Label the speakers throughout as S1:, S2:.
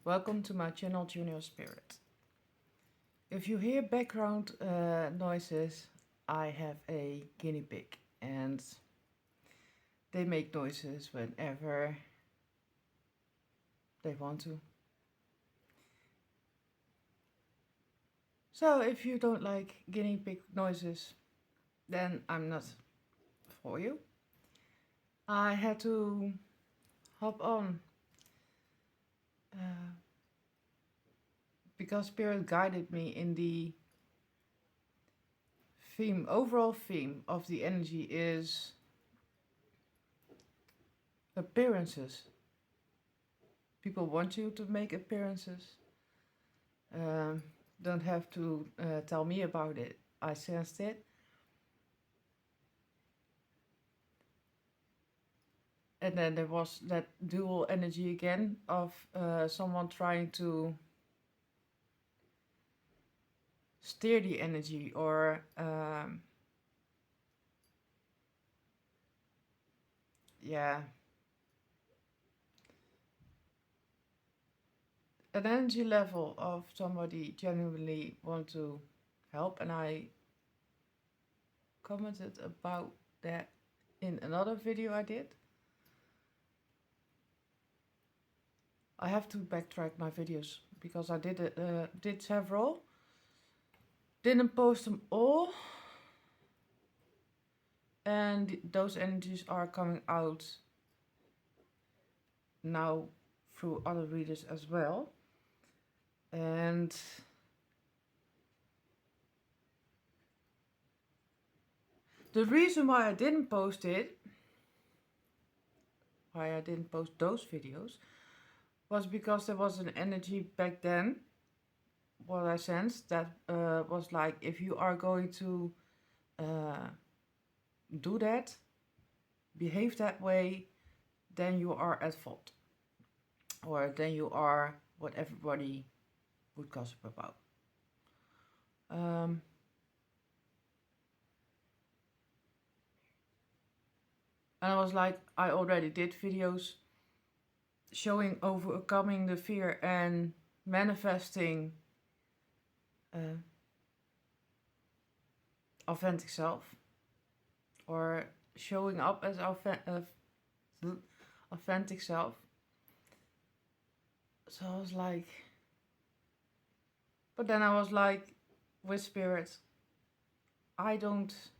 S1: Welcome to my channel Junior Spirit. If you hear background noises, I have a guinea pig and they make noises whenever they want to. So if you don't like guinea pig noises, then I'm not for you. I had to hop on because Spirit guided me in the overall theme of the energy is appearances. People want you to make appearances. Don't have to tell me about it. I sensed it. And then there was that dual energy again of someone trying to steer the energy or an energy level of somebody genuinely want to help. And I commented about that in another video I did. I have to backtrack my videos because I did several. Didn't post them all. And those energies are coming out now through other readers as well. And the reason why I didn't post those videos, was because there was an energy back then, what I sensed, that was like, if you are going to do that, behave that way, then you are at fault. Or then you are what everybody would gossip about. And I was like, I already did videos showing overcoming the fear and manifesting authentic self, or showing up as authentic self. So I was like, but then I was like, with Spirit, I don't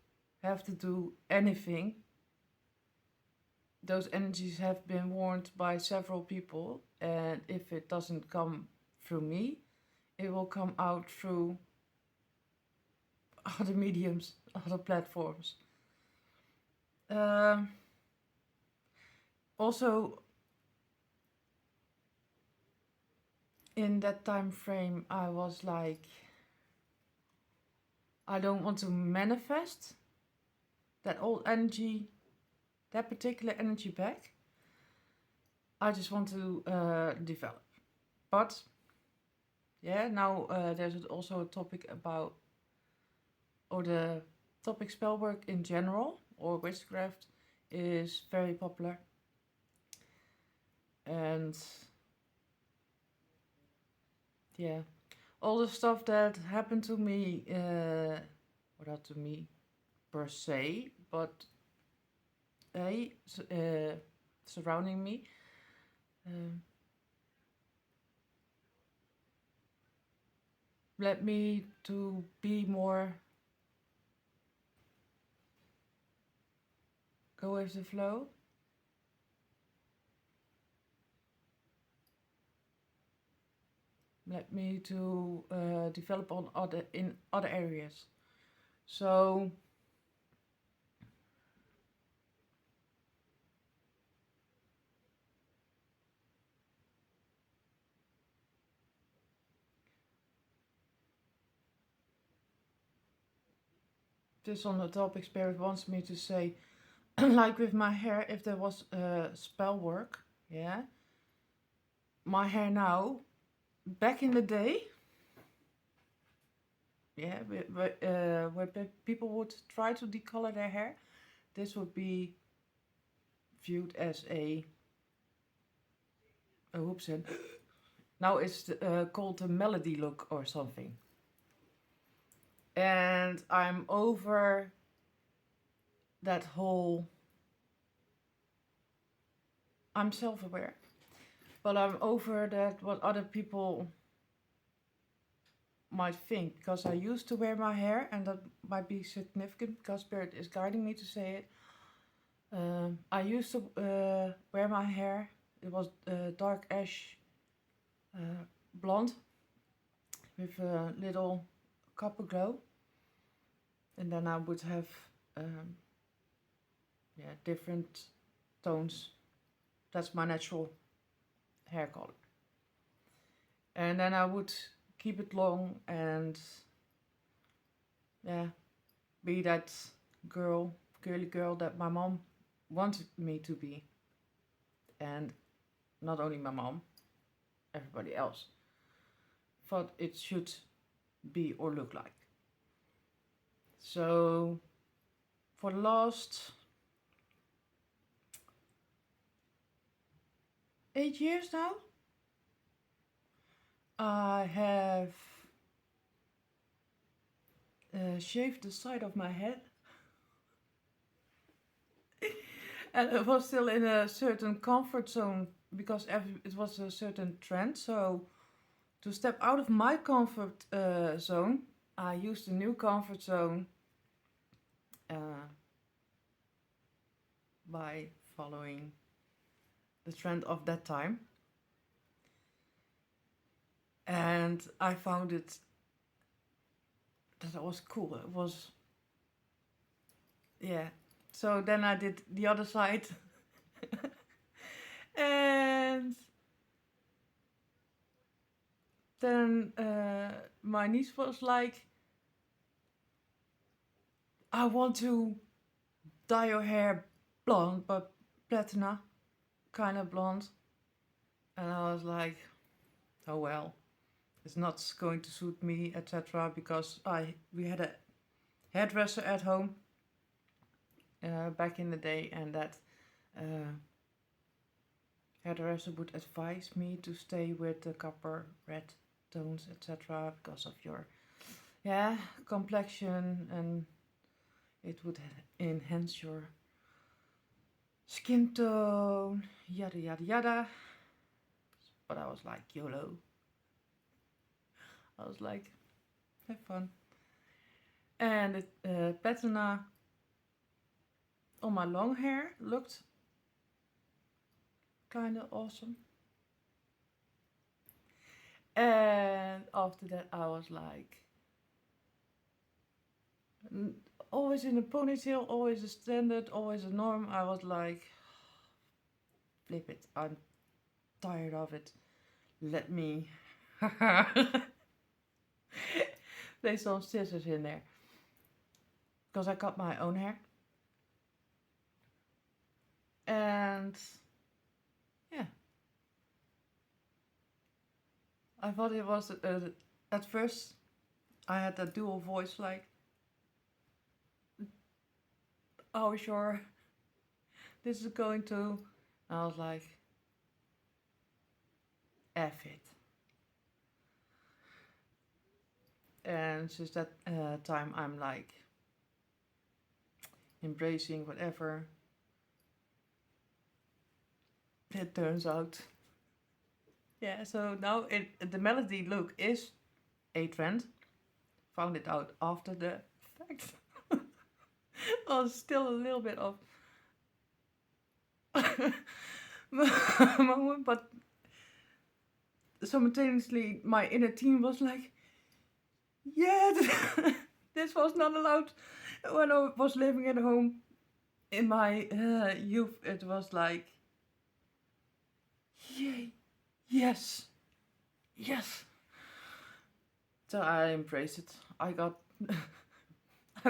S1: have to do anything. Those energies have been warned by several people, and if it doesn't come through me, it will come out through other mediums, other platforms. Also, in that time frame, I was like, I don't want to manifest that old energy, that particular energy back. I just want to develop. But yeah, now there's also a topic about, or the topic spell work in general, or witchcraft, is very popular. And yeah, all the stuff that happened to me, or not to me per se, but surrounding me, led me to be more go with the flow. Led me to develop in other areas. So this on the topic Spirit wants me to say, like with my hair, if there was spell work, yeah, my hair now, back in the day, yeah, where people would try to decolor their hair, this would be viewed as a whoopsie, Now it's called the melody look or something. And I'm over that whole. I'm self-aware, but I'm over that what other people might think, because I used to wear my hair, and that might be significant because Spirit is guiding me to say it. I used to wear my hair. It was dark ash blonde with a little copper glow, and then I would have different tones. That's my natural hair color. And then I would keep it long and be that girly girl that my mom wanted me to be. And not only my mom, everybody else thought it should be or look like. So for the last 8 years now, I have shaved the side of my head. And it was still in a certain comfort zone because it was a certain trend. So to step out of my comfort zone, I used a new comfort zone by following the trend of that time. And I found it that it was cool. It was, yeah. So then I did the other side. And then my niece was like, I want to dye your hair blonde, but platina, kind of blonde. And I was like, oh well, it's not going to suit me, etc. Because we had a hairdresser at home back in the day, and that hairdresser would advise me to stay with the copper red tones, etc. because of your complexion, and it would enhance your skin tone, yada yada yada. But I was like, YOLO. I was like, have fun. And the patina on my long hair looked kind of awesome. And after that I was like, always in a ponytail, always a standard, always a norm. I was like, flip it, I'm tired of it. Let me place some scissors in there. Because I cut my own hair. And yeah, I thought it was, at first I had that dual voice like, oh sure, this is going to, I was like, F it. And since that time I'm like embracing whatever it turns out. Yeah, so now the melody look is a trend. Found it out after the fact. Well, still a little bit of moment, but simultaneously my inner team was like, yeah, this was not allowed when I was living at home in my youth. It was like, yay, yes, yes. So I embraced it. I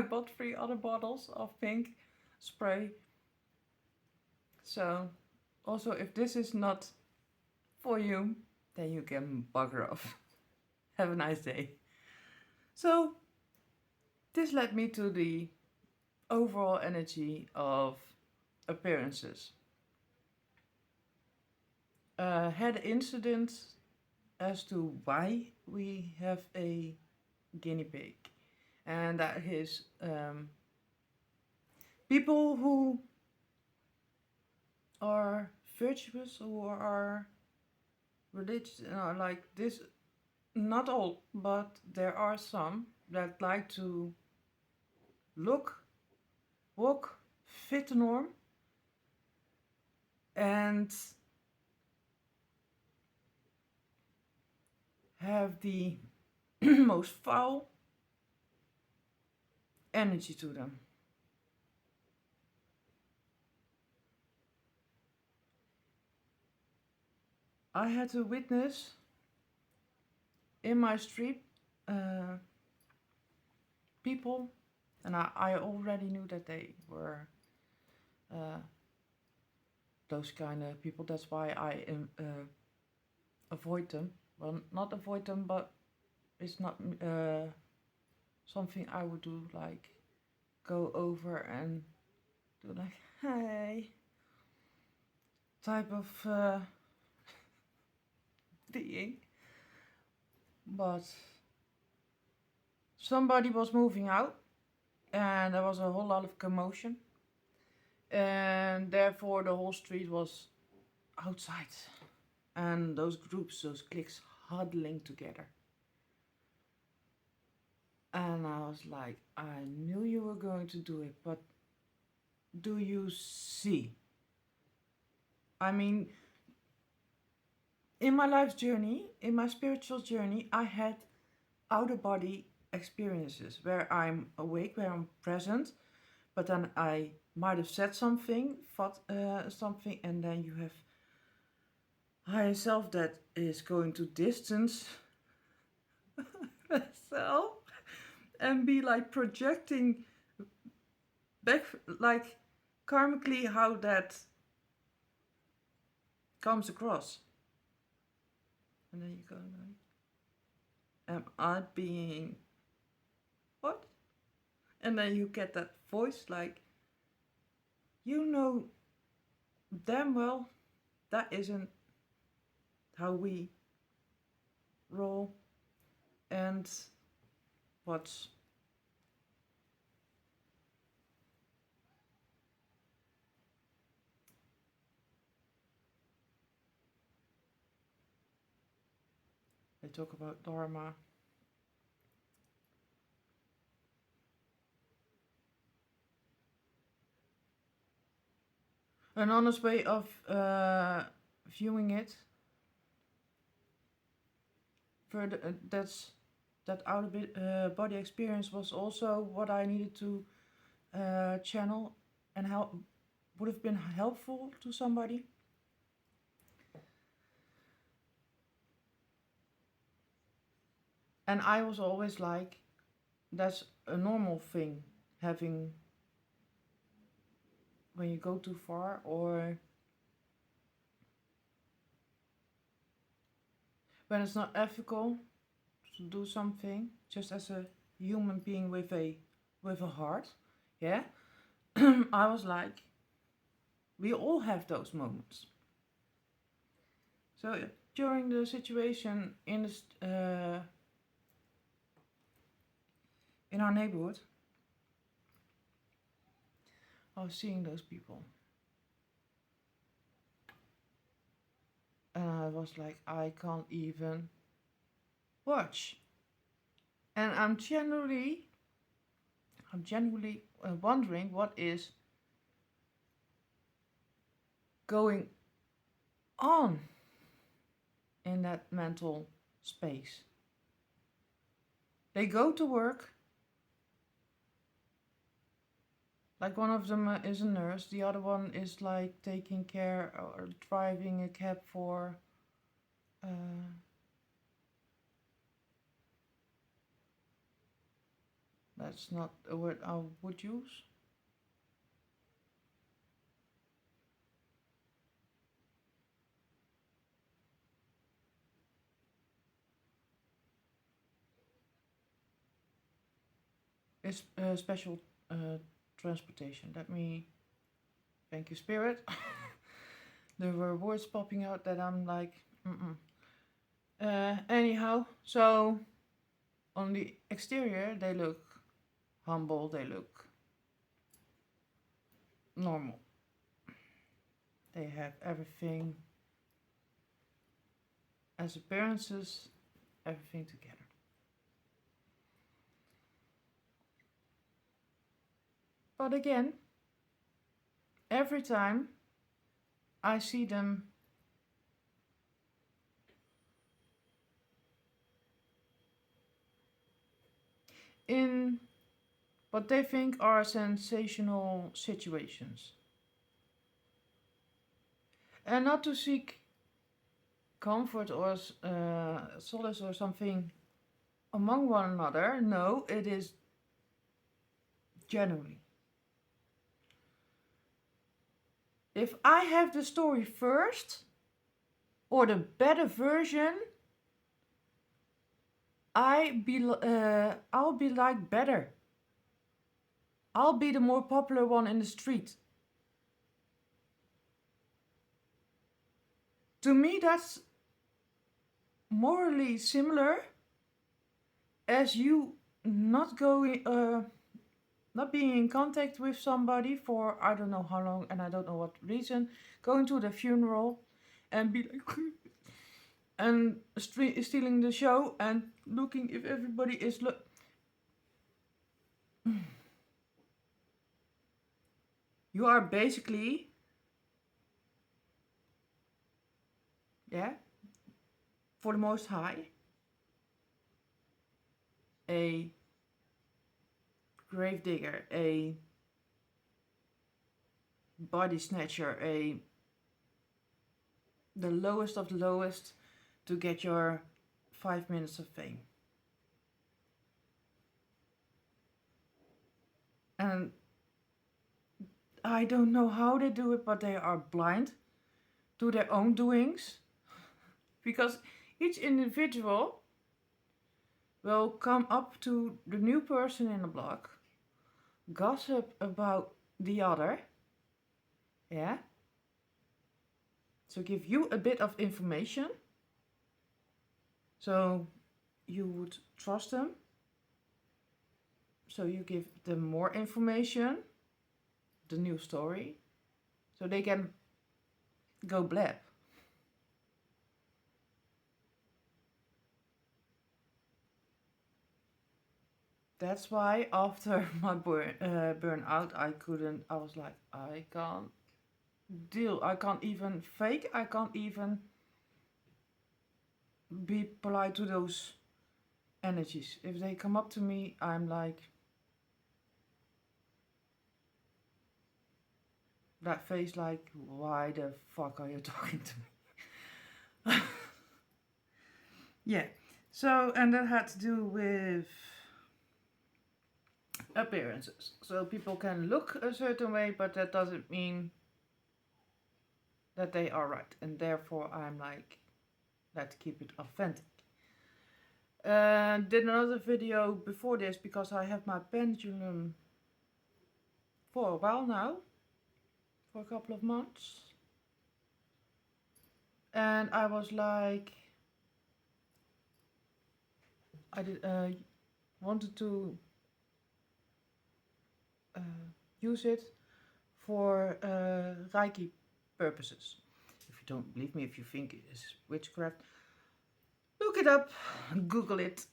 S1: bought 3 other bottles of pink spray. So also, if this is not for you, then you can bugger off. Have a nice day. So this led me to the overall energy of appearances. Had incidents as to why we have a guinea pig. And that is people who are virtuous, who are religious, like this. Not all, but there are some that like to look, walk, fit the norm, and have the most foul energy to them. I had to witness in my street people, and I already knew that they were those kind of people. That's why I avoid them. Well, not avoid them, but it's not something I would do, like go over and do like, hey, type of being. But somebody was moving out and there was a whole lot of commotion, and therefore the whole street was outside, and those groups, those cliques huddling together. And I was like, I knew you were going to do it, but do you see? I mean, in my life's journey, in my spiritual journey, I had outer body experiences where I'm awake, where I'm present, but then I might have said something, thought something, and then you have higher self that is going to distance self and be like projecting back, like karmically, how that comes across. And then you go like, am I being what? And then you get that voice like, you know damn well that isn't how we roll. And what's they talk about dharma. An honest way of viewing it. Further, that outer body experience was also what I needed to channel and help, would have been helpful to somebody. And I was always like, that's a normal thing, having when you go too far, or when it's not ethical to do something, just as a human being with a heart. Yeah. I was like, we all have those moments. So during the situation in our neighborhood, I was seeing those people, and I was like, I can't even watch. And I'm genuinely wondering what is going on in that mental space. They go to work, like one of them is a nurse, the other one is like taking care or driving a cab for that's not a word I would use. It's special transportation. Let me, thank you, Spirit. There were words popping out that I'm like, mm-mm. Anyhow, so on the exterior they look humble, they look normal. They have everything as appearances, everything together. But again, every time I see them in what they think are sensational situations. And not to seek comfort or solace or something among one another. No, it is genuinely. If I have the story first, or the better version, I'll be like better. I'll be the more popular one in the street. To me, that's morally similar as you not being in contact with somebody for I don't know how long and I don't know what reason, going to the funeral and be like and stealing the show and looking if everybody is you are basically, yeah, for the Most High, a gravedigger, a body snatcher, the lowest of the lowest to get your 5 minutes of fame. And I don't know how they do it, but they are blind to their own doings. Because each individual will come up to the new person in the block, gossip about the other, yeah? So give you a bit of information, so you would trust them. So you give them more information, the new story, so they can go blab. That's why after my burnout, I was like, I can't deal. I can't even fake. I can't even be polite to those energies. If they come up to me, I'm like, that face like, why the fuck are you talking to me? Yeah. So, and that had to do with appearances. So people can look a certain way, but that doesn't mean that they are right. And therefore I'm like, let's keep it authentic. Did another video before this because I have my pendulum for a while now, for a couple of months. And I was like, I wanted to use it for Reiki purposes. If you don't believe me, if you think it is witchcraft, look it up, Google it.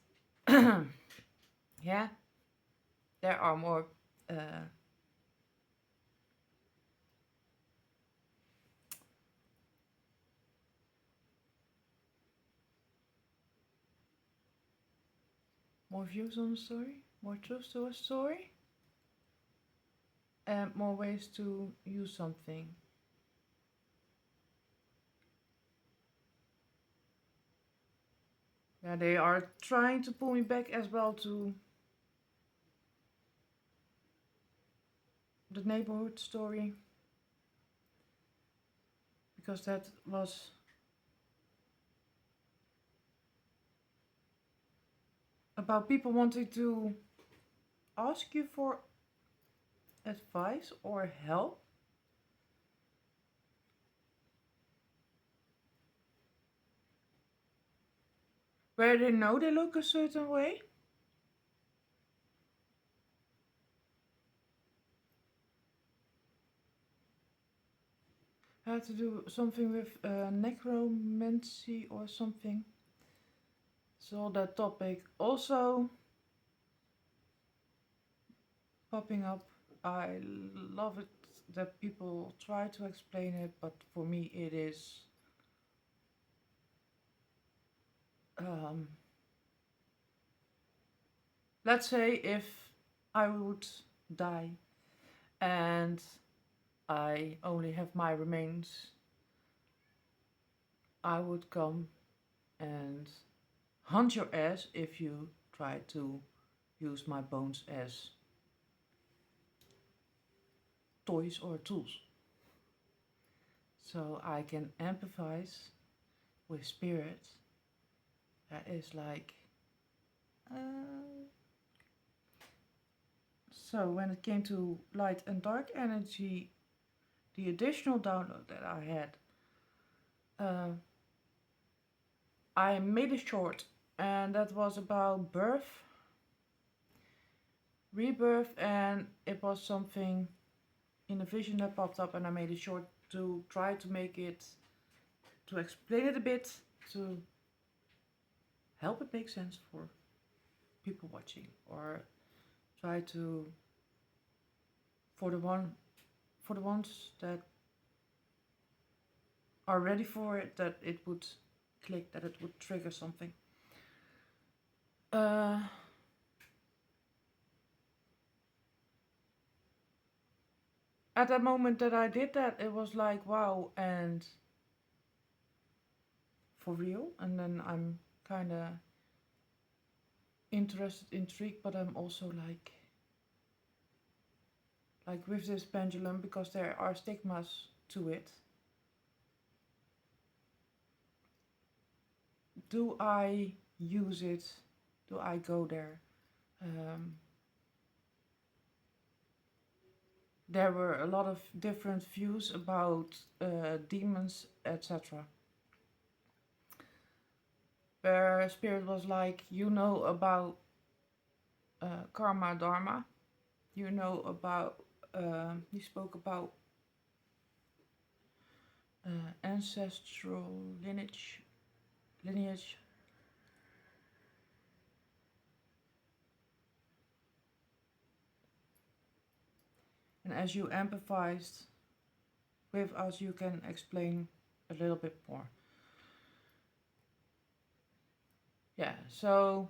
S1: Yeah, there are more more views on the story, more truth to a story, and more ways to use something. Yeah, they are trying to pull me back as well to the neighborhood story, because that was about people wanting to ask you for advice or help. where they know they look a certain way. Had to do something with necromancy or something. So that topic also popping up. I love it that people try to explain it, but for me it is um, let's say if I would die and I only have my remains, I would come and hunt your ass if you try to use my bones as toys or tools. So I can empathize with spirit that is like. Uh, so when it came to light and dark energy, the additional download that I had, I made a short, and that was about birth, rebirth, and it was something in a vision that popped up, and I made a short to try to make it, to explain it a bit, to help it make sense for people watching, or try to, for the ones that are ready for it, that it would click, that it would trigger something. At that moment that I did that, it was like, wow, and for real. And then I'm kind of interested, intrigued, but I'm also like with this pendulum, because there are stigmas to it. Do I use it? Do I go there? There were a lot of different views about demons, etc. Where Spirit was like, you know about karma, dharma, you know about, he spoke about ancestral lineage. And as you empathized with us, you can explain a little bit more. Yeah, so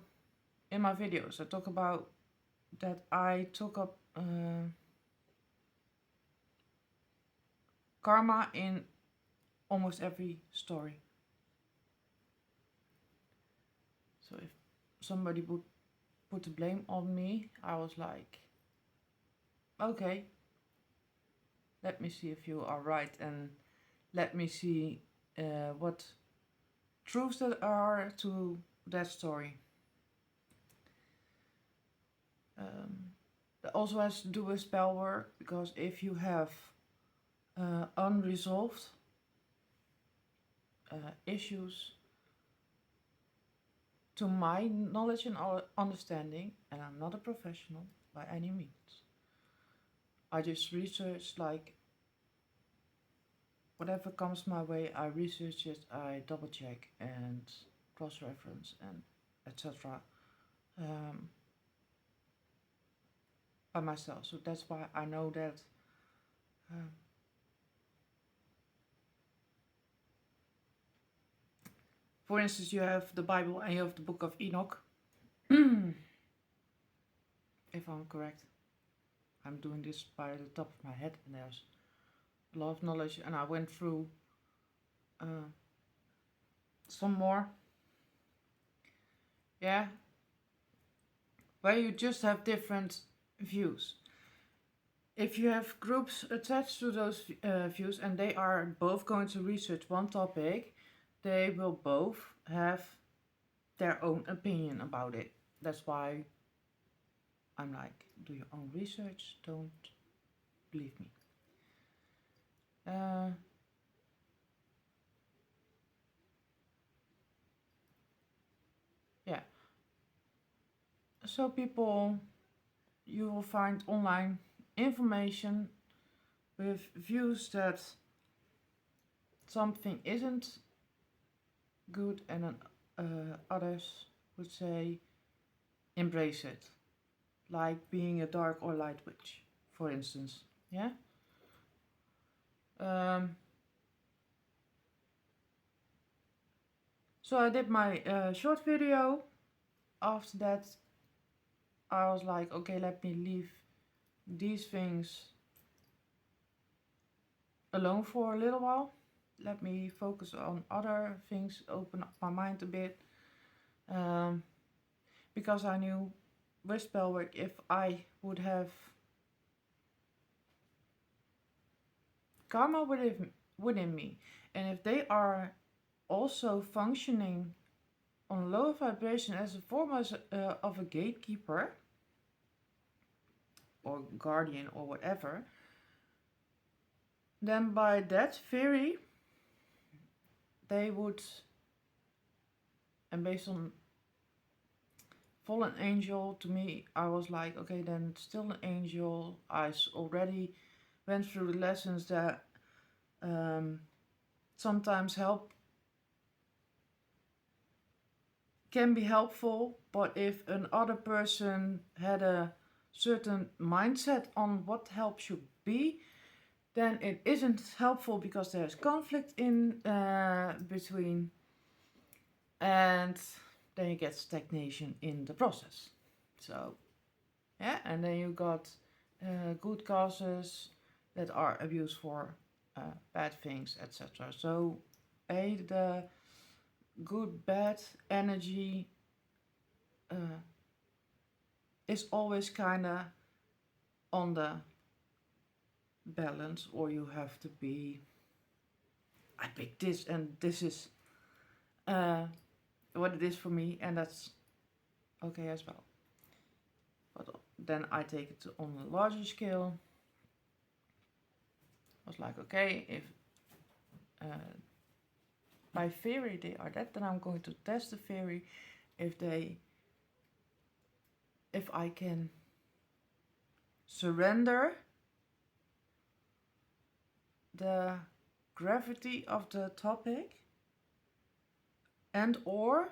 S1: in my videos, I talk about that I took up karma in almost every story. So if somebody would put the blame on me, I was like, okay, let me see if you are right, and let me see what truths there are to that story. That also has to do with spell work, because if you have unresolved issues, to my knowledge and understanding, and I'm not a professional by any means, I just research, like, whatever comes my way, I research it, I double check and cross reference and etc. By myself. So that's why I know that for instance, you have the Bible and you have the book of Enoch. If I'm correct. I'm doing this by the top of my head, and there's a lot of knowledge, and I went through some more. Yeah. Where you just have different views. If you have groups attached to those views and they are both going to research one topic, they will both have their own opinion about it. That's why I'm like, do your own research, don't believe me. So people, you will find online information with views that something isn't good, and then others would say embrace it, like being a dark or light witch, for instance. Yeah. So I did my short video. After that, I was like, okay, let me leave these things alone for a little while. Let me focus on other things, open up my mind a bit. Because I knew with spellwork, if I would have karma within me, and if they are also functioning on lower vibration as a form of a gatekeeper or guardian or whatever, then by that theory they would, and based on fallen angel, to me I was like, okay, then still an angel. I already went through the lessons that sometimes help can be helpful, but if another person had a certain mindset on what help should be, then it isn't helpful because there's conflict in between, and then you get stagnation in the process. So yeah, and then you got good causes that are abused for bad things, etc. So the good bad energy is always kind of on the balance, or you have to be, I pick this and this is what it is for me, and that's okay as well. But then I take it on a larger scale. I was like, okay, if by theory they are that, then I'm going to test the theory if I can surrender the gravity of the topic, and or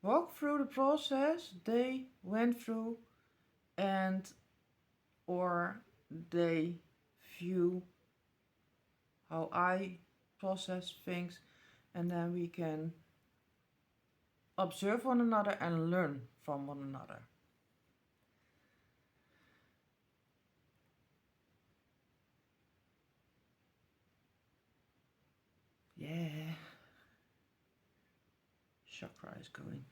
S1: walk through the process they went through, and or they view how I process things, and then we can observe one another and learn from one another. Yeah, chakra is going.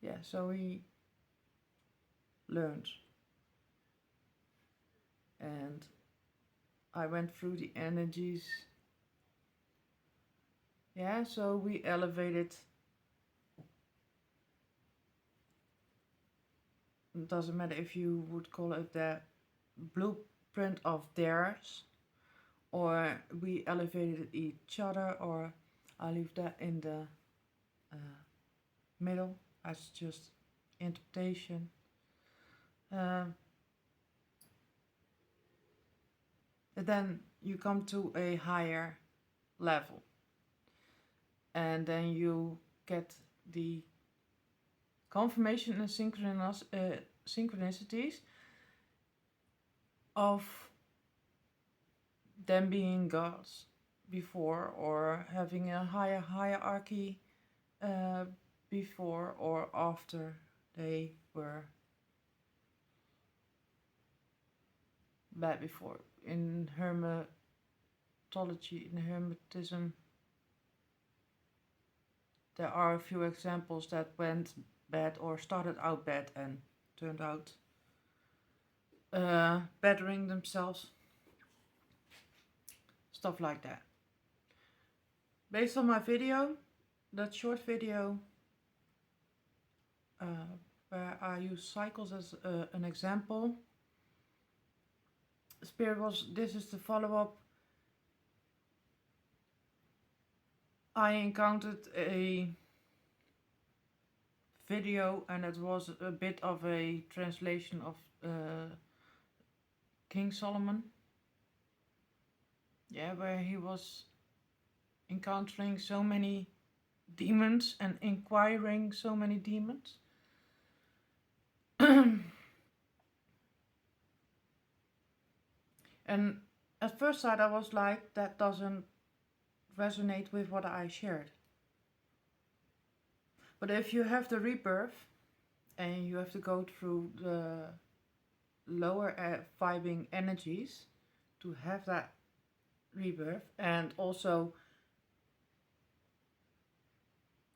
S1: Yeah, so we learned, and I went through the energies. Yeah, so we elevated. It doesn't matter if you would call it the blueprint of theirs, or we elevated each other, or I leave that in the middle as just interpretation. Then you come to a higher level, and then you get the confirmation and synchronicities of them being gods before, or having a higher hierarchy before or after they were bad before. In hermetology, in hermetism, there are a few examples that went bad or started out bad and turned out bettering themselves. Stuff like that. Based on my video, that short video, where I use cycles as an example. Spirit was, this is the follow-up. I encountered a video and it was a bit of a translation of King Solomon. Yeah, where he was encountering so many demons and inquiring so many demons. And at first sight I was like, that doesn't resonate with what I shared. But if you have the rebirth and you have to go through the lower vibing energies to have that rebirth, and also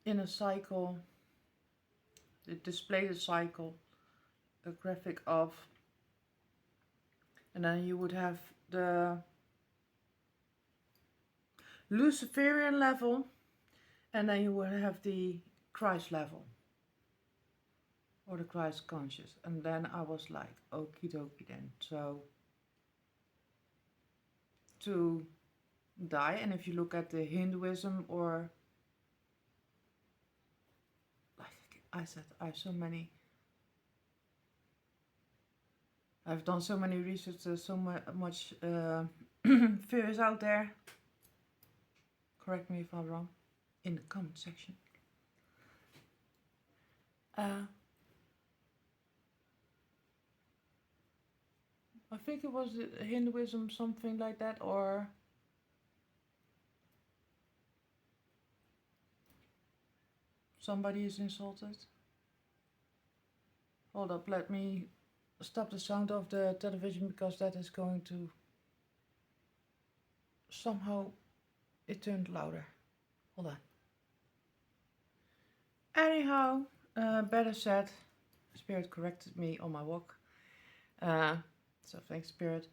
S1: in a cycle, it displays a cycle, a graphic of, and then you would have the Luciferian level, and then you would have the Christ level, or the Christ conscious. And then I was like, okie dokie then. So to die, and if you look at the Hinduism, or like I said, I've done so many research, there's so much theories out there. Correct me if I'm wrong in the comment section. I think it was Hinduism, something like that, or somebody is insulted. Hold up, let me stop the sound of the television because that is going to somehow, it turned louder. Hold on. Anyhow, better said, Spirit corrected me on my walk. So thanks, Spirit.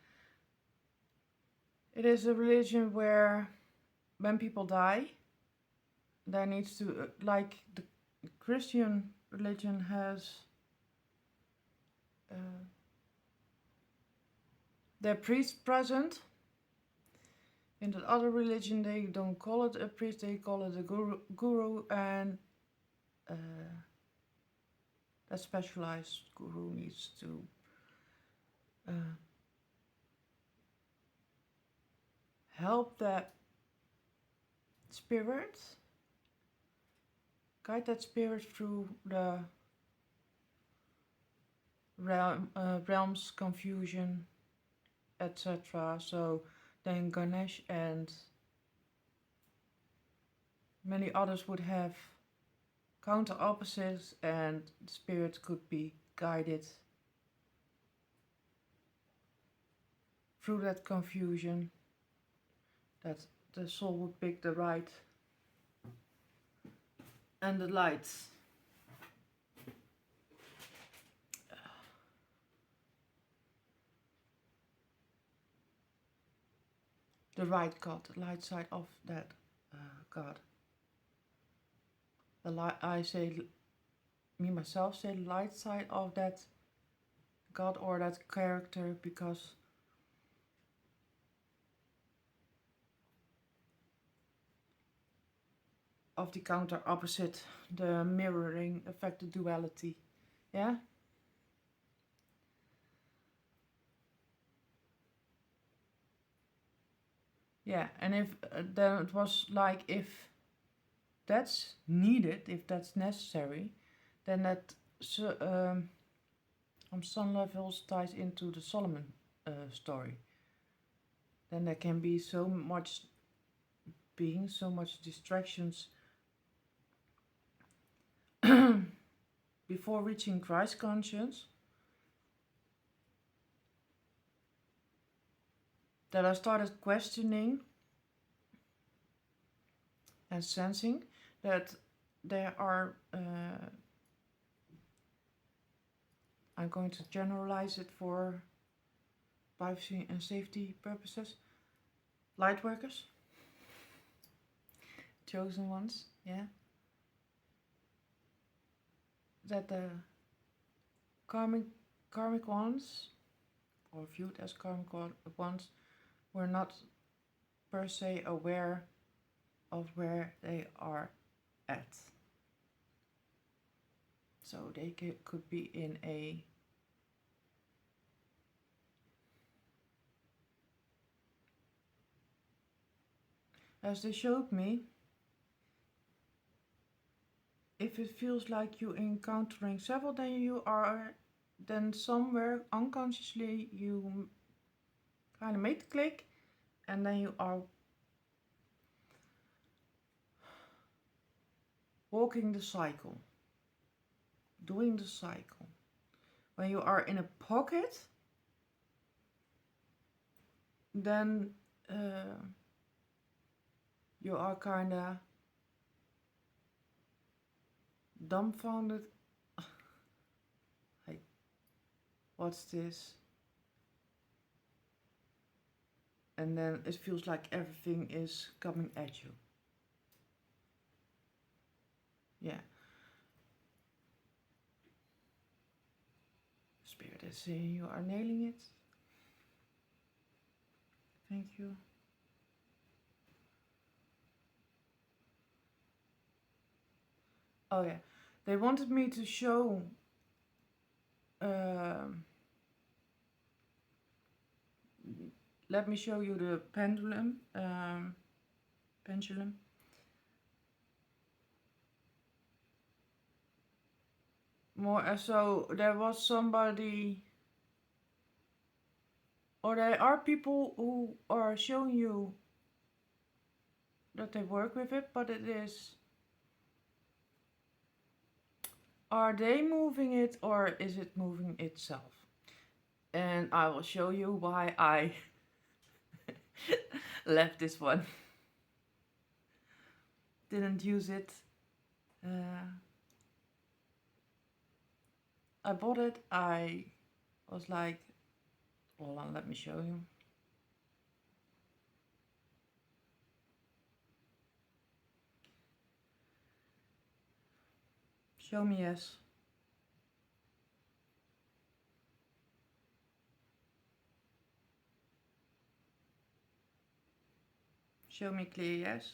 S1: It is a religion where when people die, there needs to, like the Christian religion has their priest present. In the other religion, they don't call it a priest, they call it a guru, and that specialized guru needs to help that spirit, guide that spirit through the realms, confusion, etc. So then Ganesh and many others would have counter opposites, and the spirit could be guided through that confusion, that the soul would pick the right and the light. The right God, the light side of that God. The light, I say, me myself say the light side of that God or that character, because of the counter opposite, the mirroring effect, the duality. Yeah? Yeah, and if then it was like, if that's needed, if that's necessary, then that on some levels ties into the Solomon story. Then there can be so much being, so much distractions before reaching Christ conscience, that I started questioning and sensing that there are, I'm going to generalize it for privacy and safety purposes, light workers, chosen ones, yeah, that karmic ones, or viewed as karmic ones, were not per se aware of where they are at. So they could be in a as they showed me, if it feels like you're encountering several, then somewhere unconsciously you kind of made the click, and then you are walking the cycle, doing the cycle. When you are in a pocket, then you are kind of dumbfounded. Like, what's this? And then it feels like everything is coming at you. Yeah. Spirit is saying you are nailing it. Thank you. Oh yeah, they wanted me to show let me show you the pendulum. Pendulum. More so, there was somebody, or there are people who are showing you that they work with it, but it is, are they moving it or is it moving itself? And I will show you why I left this one. Didn't use it. I bought it. I was like, hold on, let me show you. Show me yes. Show me clear yes.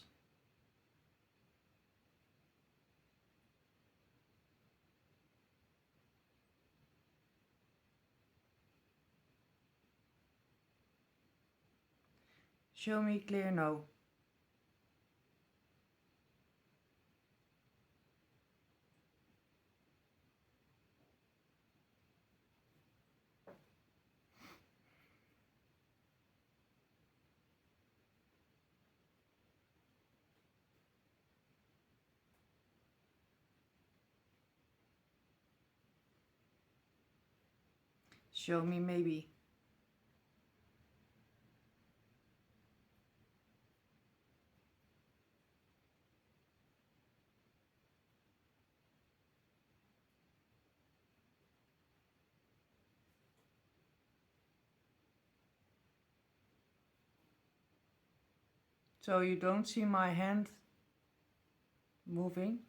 S1: Show me clear no. Show me maybe. So you don't see my hand moving.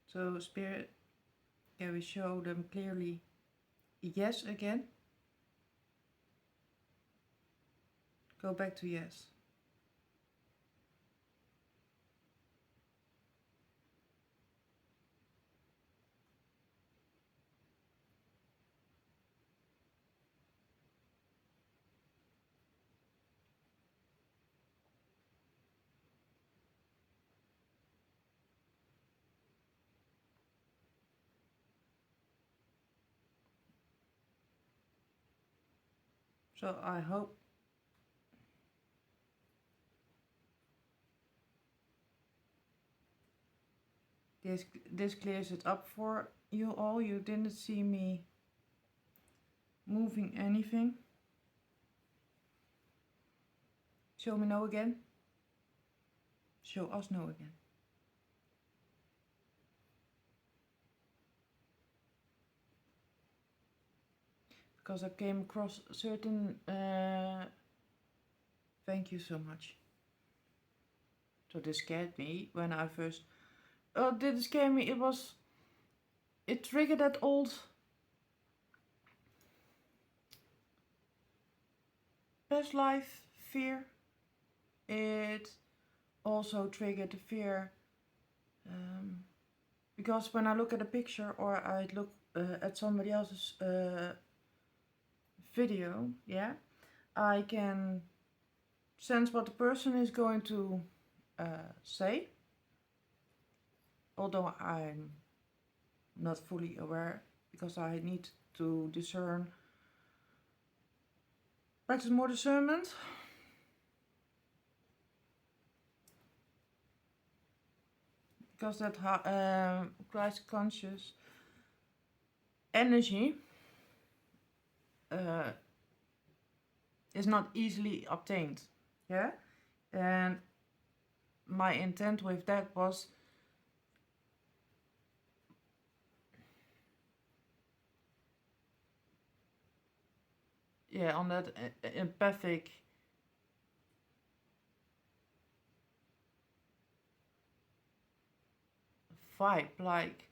S1: So Spirit, can we show them clearly yes again? Go back to yes. So I hope this clears it up for you all. You didn't see me moving anything. Show me no again. Show us no again. Because I came across certain thank you so much. So this scared me when I first, oh, did it scare me? It was it triggered that old past life fear. It also triggered the fear because when I look at a picture or I look at somebody else's video, yeah, I can sense what the person is going to say, although I'm not fully aware because I need to practice more discernment. Because that Christ conscious energy is not easily obtained, yeah, and my intent with that was on that empathic vibe, like,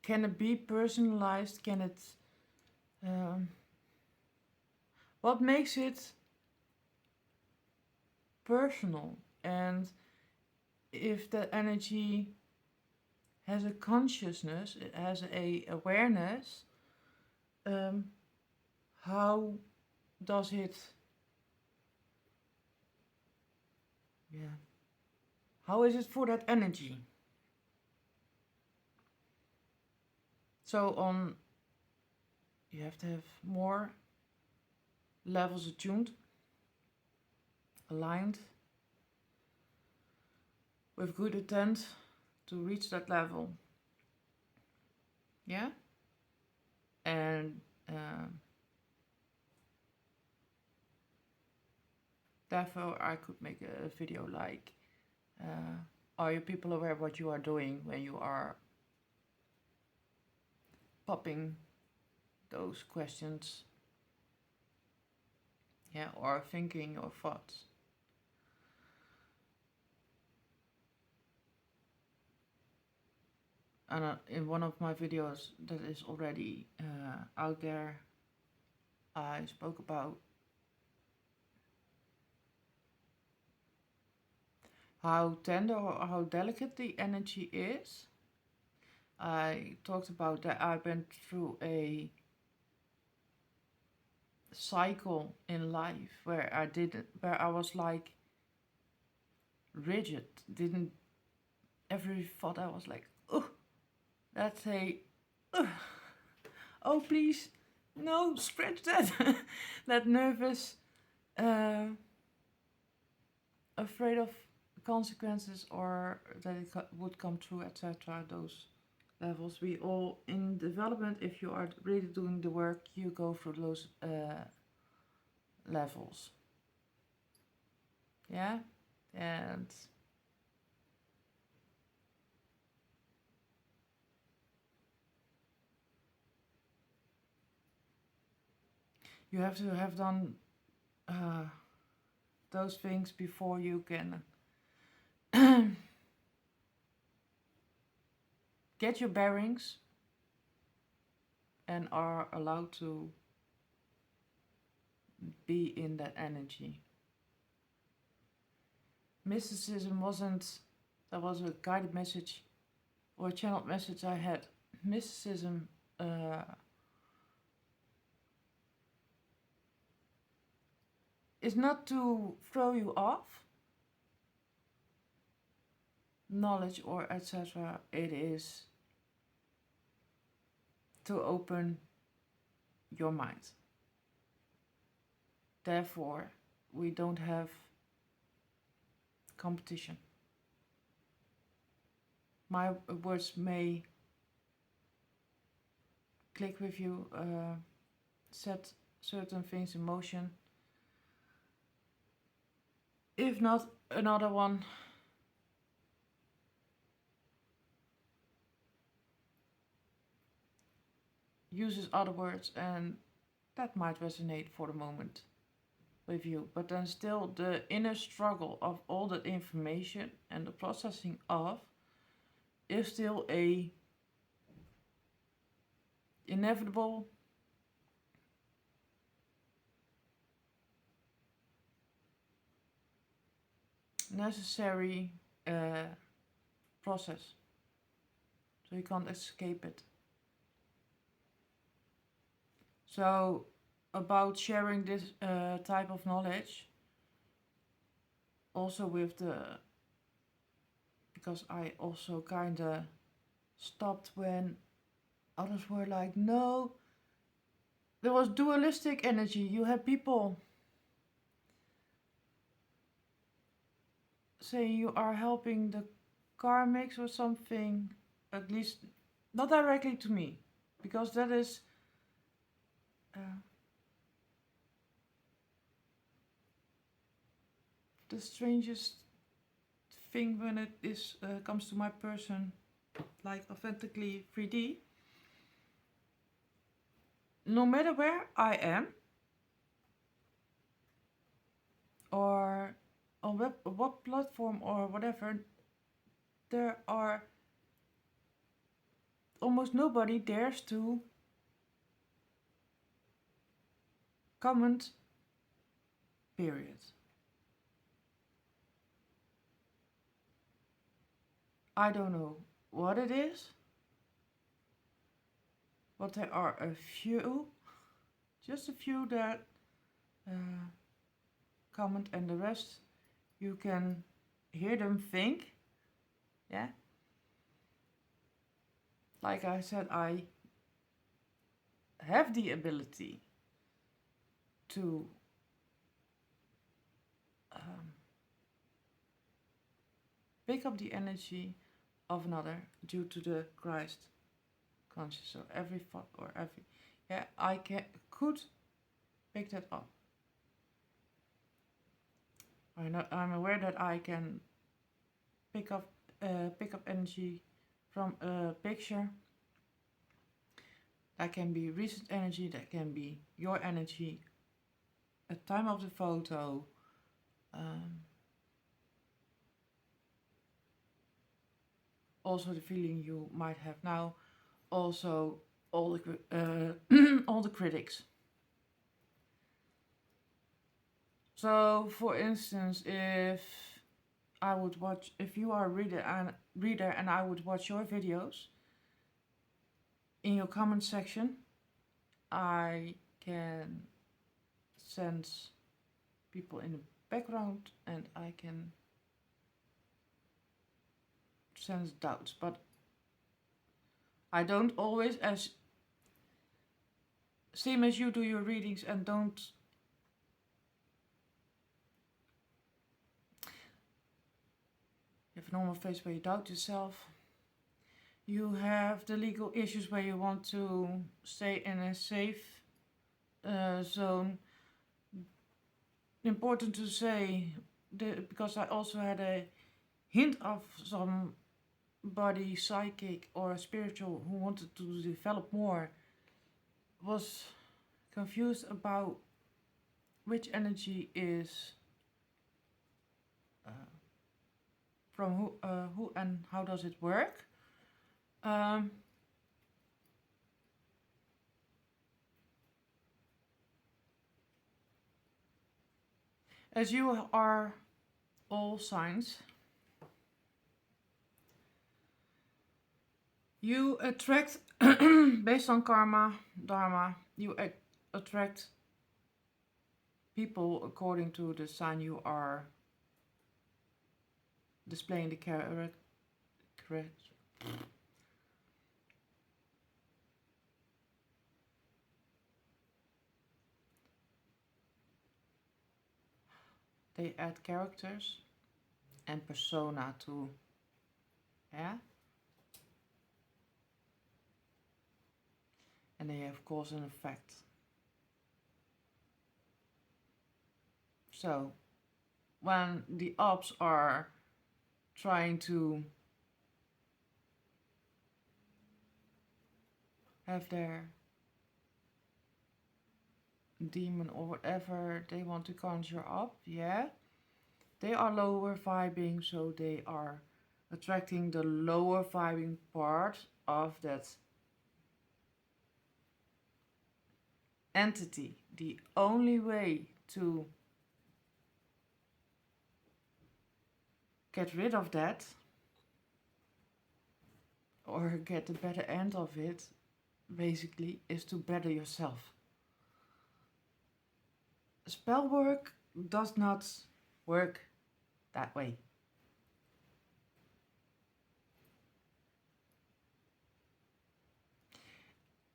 S1: can it be personalized? Can it what makes it personal? And if the energy has a consciousness, it has a awareness, how does it how is it for that energy? So you have to have more levels attuned, aligned, with good intent to reach that level. Yeah? And therefore I could make a video like, are you people aware what you are doing when you are popping those questions? Yeah, or thinking your thoughts. And in one of my videos that is already out there, I spoke about how tender or how delicate the energy is. I talked about that I went through a cycle in life where I was like rigid, every thought I was like, oh, that's oh please, no, scratch that, that nervous, afraid of consequences or that it would come true, etc. Those levels we all in development, if you are really doing the work, you go through those levels. Yeah, and you have to have done those things before you can get your bearings and are allowed to be in that energy. Mysticism that was a guided message or a channeled message I had. Mysticism is not to throw you off knowledge or etc. It is to open your mind. Therefore, we don't have competition. My words may click with you, set certain things in motion. If not, another one uses other words and that might resonate for the moment with you. But then still the inner struggle of all that information and the processing of is still a inevitable, necessary process. So you can't escape it. So about sharing this type of knowledge, also with because I also kind of stopped when others were like, no, there was dualistic energy. You had people say you are helping the karmics or something, at least not directly to me, because that is the strangest thing when it is comes to my person, like authentically 3D. No matter where I am, or on what platform or whatever, there are almost nobody dares to comment, period. I don't know what it is, but there are a few, just a few that comment, and the rest you can hear them think. Yeah. Like I said, I have the ability to pick up the energy of another due to the Christ conscious. So every thought or every, yeah, I could pick that up. I'm aware that I can pick up energy from a picture. That can be recent energy, that can be your energy at time of the photo. Also the feeling you might have now. Also all the all the critics. So for instance, if you are a reader and I would watch your videos, in your comment section, I can sense people in the background and I can sense doubts, but I don't always, as same as you do your readings and don't you have a normal phase where you doubt yourself. You have the legal issues where you want to stay in a safe zone. Important to say, because I also had a hint of somebody psychic or spiritual who wanted to develop more, was confused about which energy is from who and how does it work. As you are all signs, you attract, based on karma, dharma, you attract people according to the sign you are displaying the character. They add characters and persona to, yeah, and they have cause and effect. So when the ops are trying to have their demon or whatever they want to conjure up, yeah, they are lower vibing, so they are attracting the lower vibing part of that entity. The only way to get rid of that or get the better end of it basically is to better yourself. Spell work does not work that way.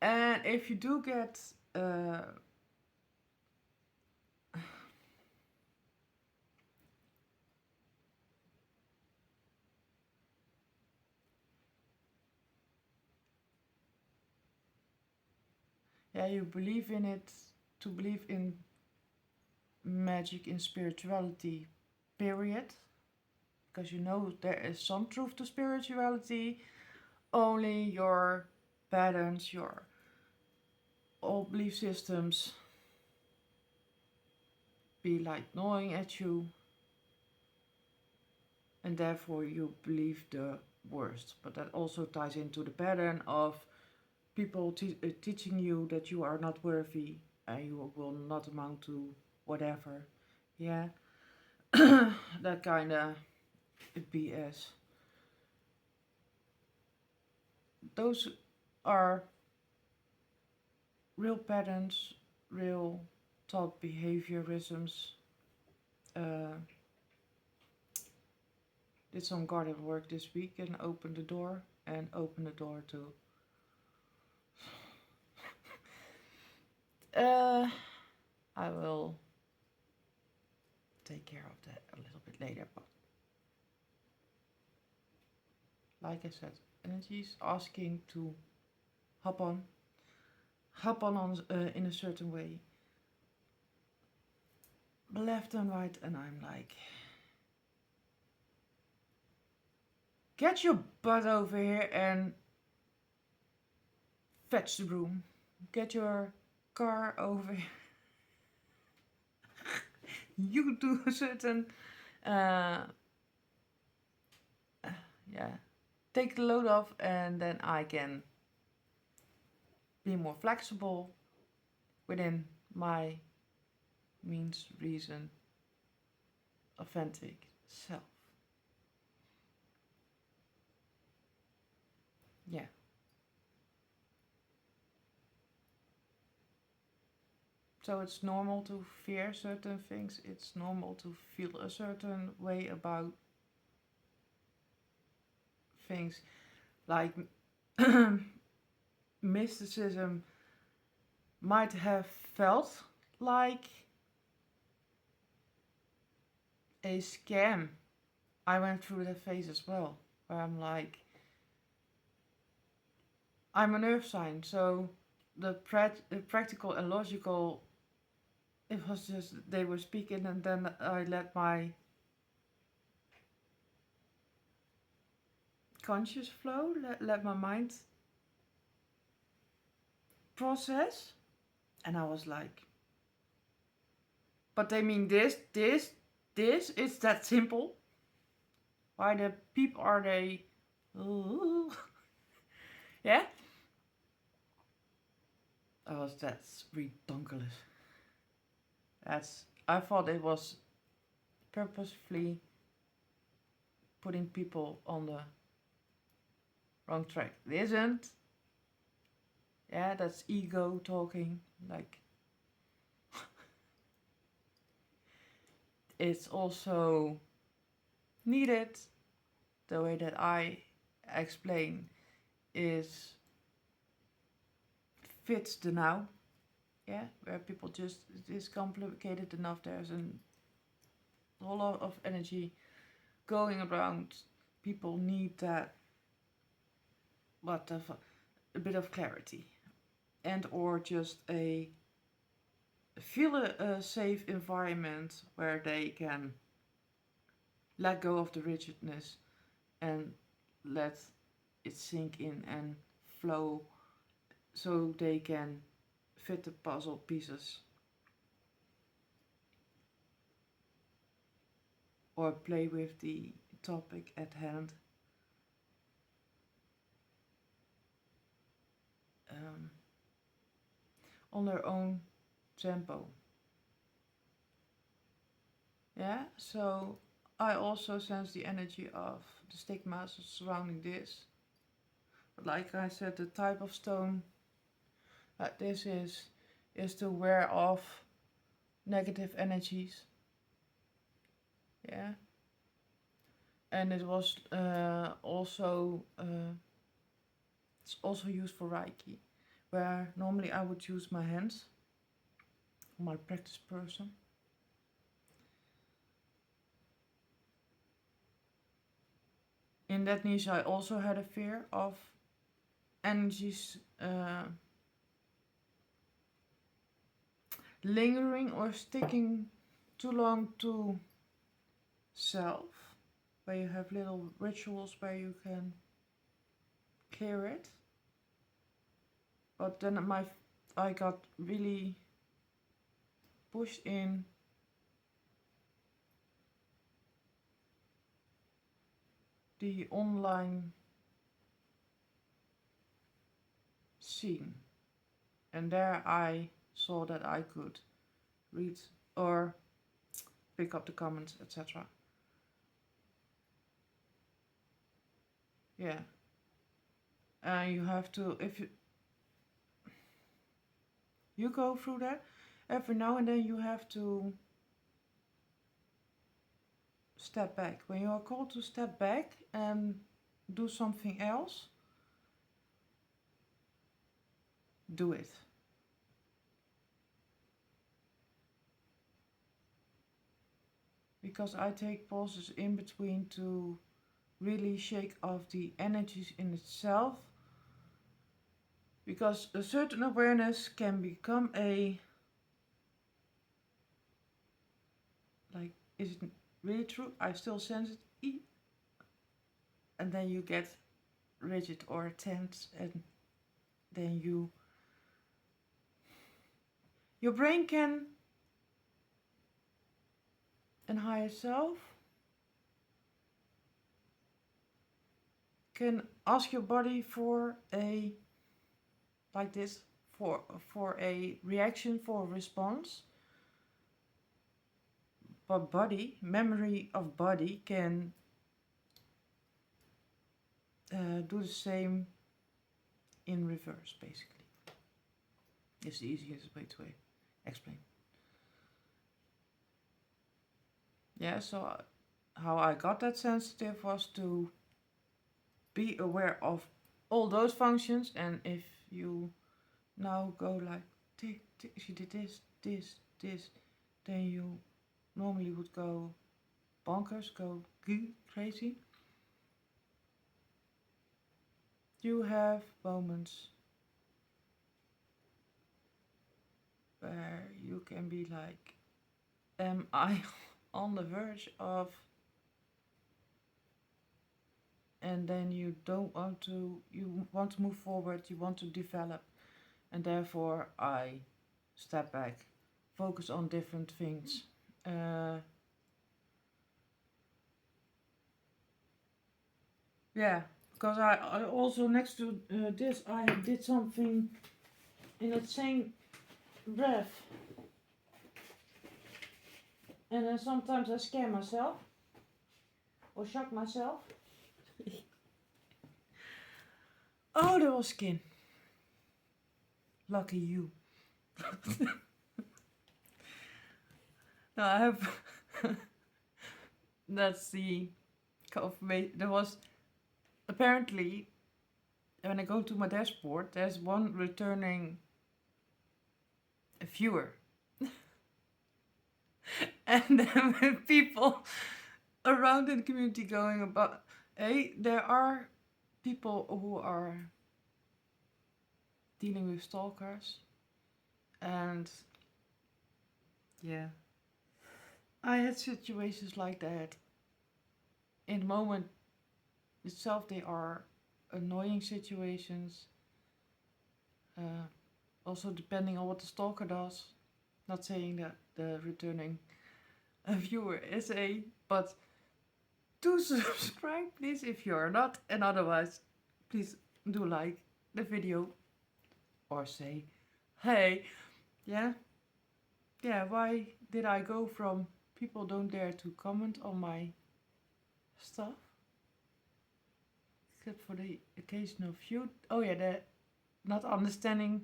S1: And if you do get yeah, you believe in it, to believe in magic, in spirituality, period, because you know there is some truth to spirituality, only your patterns, your old belief systems be like gnawing at you, and therefore you believe the worst. But that also ties into the pattern of people teaching you that you are not worthy and you will not amount to whatever. Yeah, that kind of BS. Those are real patterns, real thought behaviorisms. Did some garden work this week and opened the door to I will take care of that a little bit later, but like I said, energy is asking to hop on in a certain way, left and right, and I'm like, get your butt over here and fetch the broom. Get your car over here. You do a certain, yeah, take the load off, and then I can be more flexible within my means, reason, authentic self. Yeah. So it's normal to fear certain things. It's normal to feel a certain way about things. Like mysticism might have felt like a scam. I went through that phase as well, where I'm like, I'm an earth sign, so the practical and logical, it was just they were speaking, and then I let my conscious flow, let my mind process, and I was like, but they mean this, it's that simple. Why the peep are they? Ooh. Yeah? That's redonkulous. I thought it was purposefully putting people on the wrong track. It isn't. Yeah, that's ego talking. Like, it's also needed. The way that I explain is fits the now. Yeah, where people just, it is complicated enough. There's a whole lot of energy going around. People need that, a bit of clarity, and or just feel a safe environment where they can let go of the rigidness and let it sink in and flow, so they can fit the puzzle pieces or play with the topic at hand on their own tempo. Yeah, so I also sense the energy of the stigmas surrounding this. But like I said, the type of stone that this is to wear off negative energies. Yeah. And it was it's also used for Reiki, where normally I would use my hands. I'm a practice person. In that niche, I also had a fear of energies lingering or sticking too long to self, where you have little rituals where you can clear it. But then I got really pushed in the online scene, and there I saw that I could read or pick up the comments, etc. Yeah. And you have to, if you go through that, every now and then you have to step back. When you are called to step back and do something else, do it. Because I take pauses in between to really shake off the energies in itself. Because a certain awareness can become like, is it really true? I still sense it. And then you get rigid or tense, and then your brain can, and higher self can ask your body for a, like this, for a reaction, for a response. But memory of body can do the same in reverse, basically. It's the easiest way to explain. Yeah, so how I got that sensitive was to be aware of all those functions, and if you now go like, she did this, then you normally would go bonkers, go crazy. You have moments where you can be like, am I on the verge of, and then you don't want to, you want to move forward, you want to develop, and therefore I step back, focus on different things. Yeah, because I also, next to this, I did something in that same breath. And then sometimes I scare myself or shock myself. Oh, there was skin. Lucky you. No, I have. That's the confirmation. There was apparently, when I go to my dashboard, there's one returning viewer. And then with people around in the community going about, hey, there are people who are dealing with stalkers. And yeah, I had situations like that. In the moment itself, they are annoying situations. Also, depending on what the stalker does. Not saying that the returning viewer is a, but do subscribe, please, if you are not, and otherwise, please do like the video or say, hey, yeah. yeah, why did I go from people don't dare to comment on my stuff, except for the occasional few. Oh yeah, the not understanding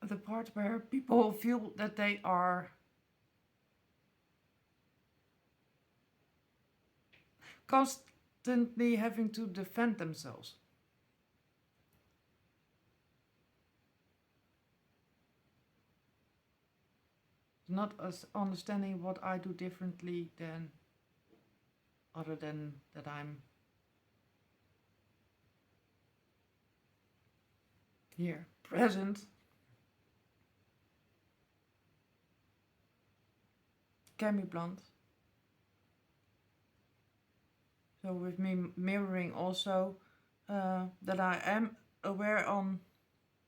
S1: the part where people feel that they are constantly having to defend themselves. Not as understanding what I do differently than other than that I'm here present can be blunt. So with me mirroring also that I am aware on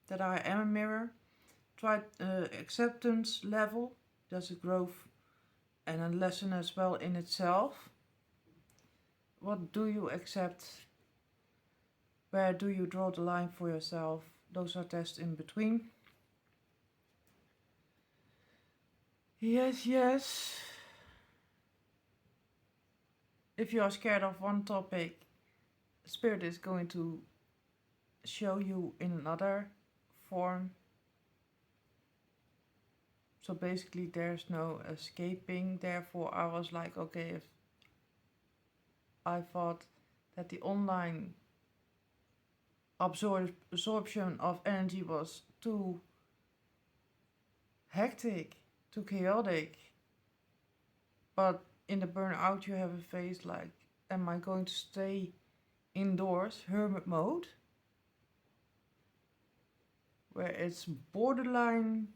S1: that I am a mirror. Try acceptance level. That's a growth and a lesson as well in itself. What do you accept? Where do you draw the line for yourself? Those are tests in between. Yes, yes. If you are scared of one topic, Spirit is going to show you in another form. So basically, there's no escaping. Therefore, I was like, okay, if I thought that the online absorption of energy was too hectic, too chaotic, but in the burnout, you have a phase like, am I going to stay indoors, hermit mode, where it's borderline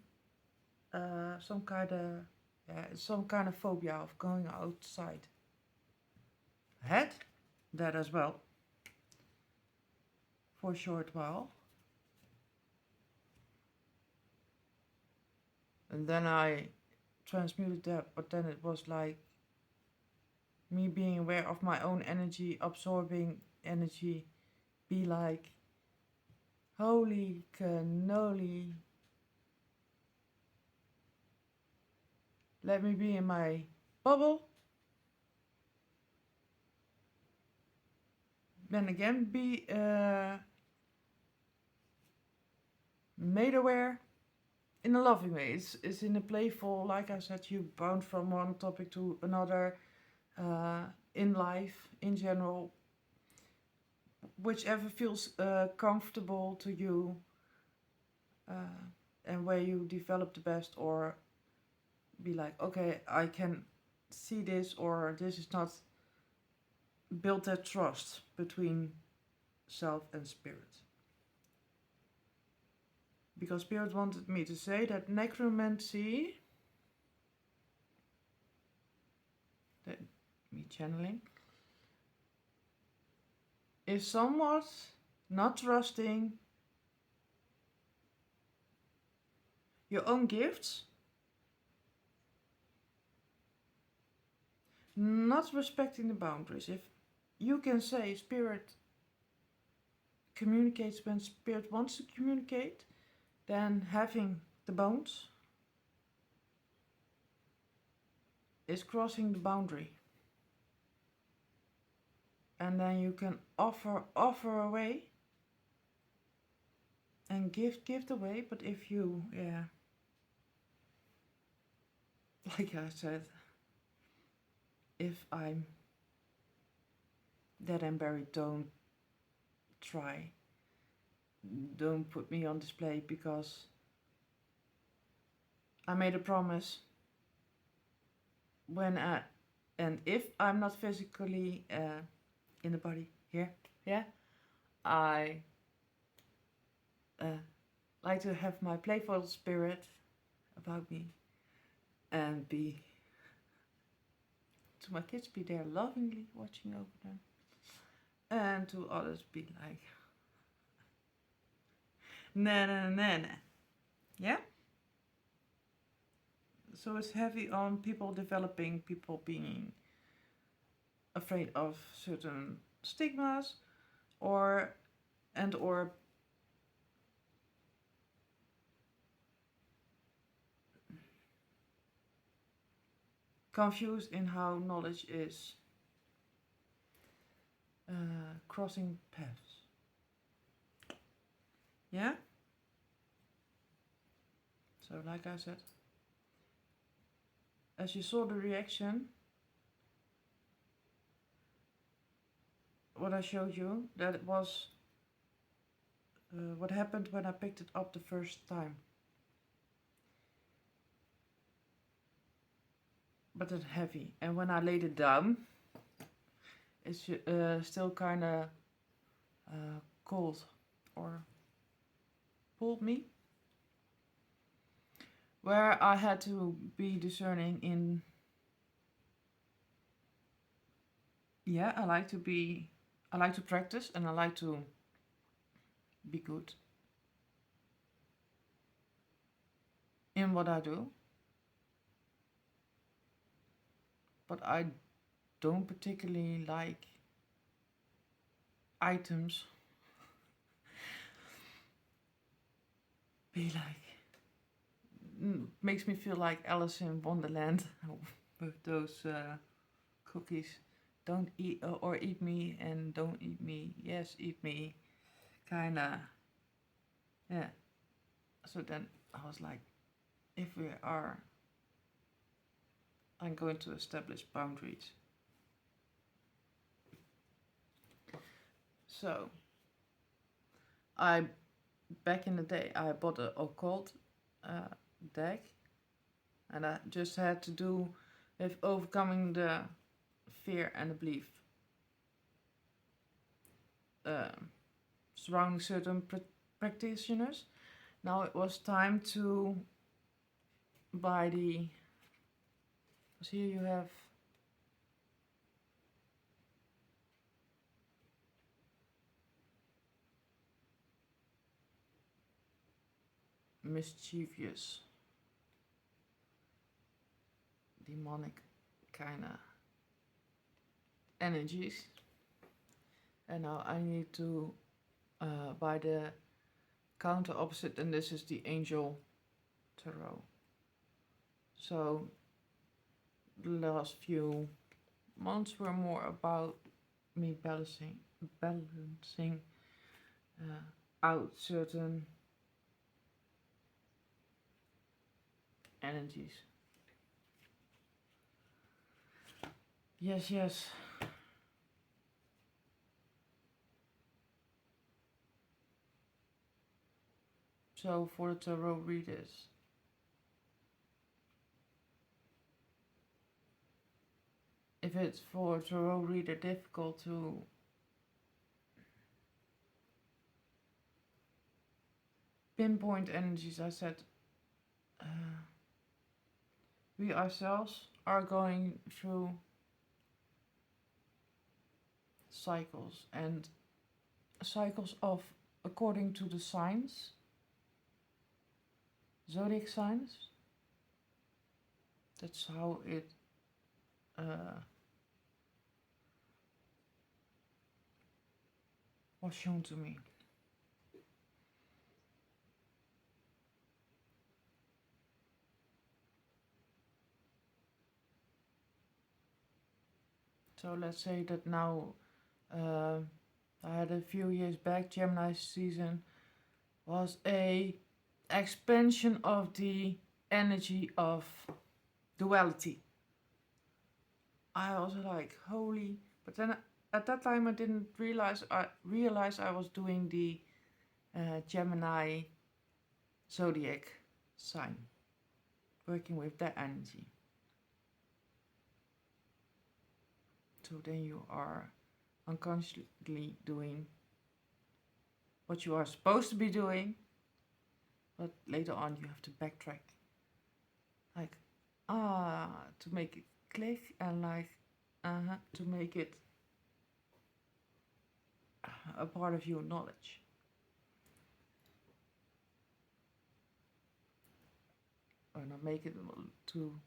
S1: some kind of phobia of going outside. Had that as well for a short while, and then I transmuted that. But then it was like me being aware of my own energy, absorbing energy, be like, holy cannoli, let me be in my bubble. Then again, be made aware in a loving way. It's in a playful, like I said, you bounce from one topic to another in life, in general, whichever feels comfortable to you and where you develop the best, or be like, okay, I can see this, or this is not, build that trust between self and spirit. Because spirit wanted me to say that necromancy, that me channeling, is somewhat not trusting your own gifts, not respecting the boundaries. If you can say spirit communicates when spirit wants to communicate, then having the bones is crossing the boundary. And then you can offer away and give away. But if you, like I said, if I'm dead and buried, don't try. Don't put me on display, because I made a promise when and if I'm not physically in the body here, I like to have my playful spirit about me, and be to my kids, be there lovingly watching over them, and to others be like, na. Yeah? So it's heavy on people developing, people being afraid of certain stigmas, or confused in how knowledge is crossing paths. Yeah? So, like I said, as you saw the reaction, what I showed you, that it was what happened when I picked it up the first time. But it's heavy. And when I laid it down, it's still kind of cold or pulled me. Where I had to be discerning in, yeah, I like to practice and I like to be good in what I do. But I don't particularly like items be like, makes me feel like Alice in Wonderland with those cookies. Don't eat or eat me and don't eat me. Yes, eat me. Kinda, yeah. So then I was like, if we are, I'm going to establish boundaries. So, back in the day, I bought an occult deck, and I just had to do with overcoming the fear and the belief surrounding certain practitioners. Now it was time to buy the. Because here you have mischievous, demonic kind of energies, and now I need to buy the counter opposite, and this is the Angel Tarot. So the last few months were more about me balancing out certain energies. Yes. So for the tarot readers, if it's for a tarot reader difficult to pinpoint energies, I said we ourselves are going through cycles, and cycles of, according to the signs, zodiac signs. That's how it was shown to me. So let's say that now I had a few years back, Gemini season was a expansion of the energy of duality. I was like, holy, but then at that time I didn't realize I was doing the Gemini zodiac sign, working with that energy. So then you are unconsciously doing what you are supposed to be doing, but later on you have to backtrack. Like, to make it click, and like, to make it a part of your knowledge. Or not make it to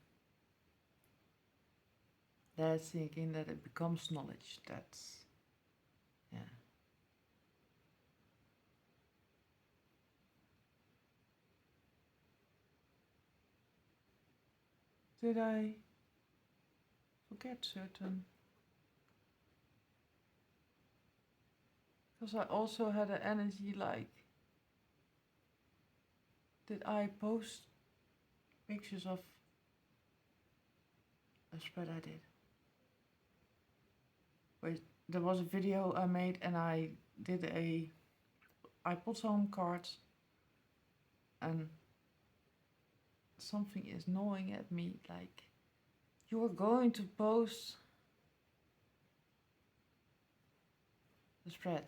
S1: that thinking that it becomes knowledge. That's, yeah. Did I forget certain. Because I also had an energy like, did I post pictures of a spread I did? Wait, there was a video I made and I put some cards and something is gnawing at me like, you are going to post the spread.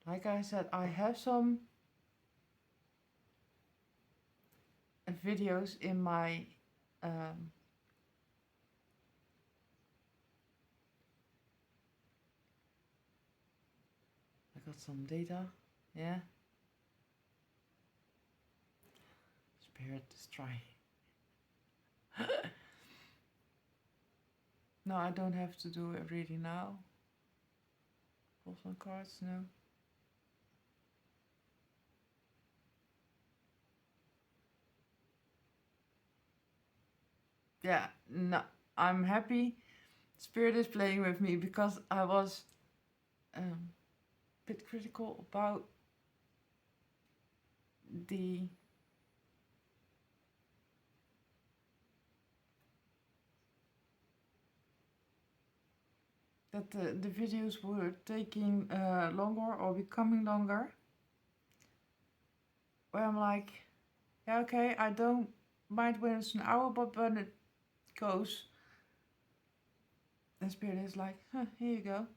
S1: Like I said, I have some videos in my I got some data, yeah. Spirit is trying. No, I don't have to do it really now. Pull some cards, no. Yeah, no, I'm happy Spirit is playing with me because I was a bit critical about the that the videos were taking longer or becoming longer. Where I'm like, yeah, okay, I don't mind when it's an hour, but when it goes, the Spirit is like, huh, here you go.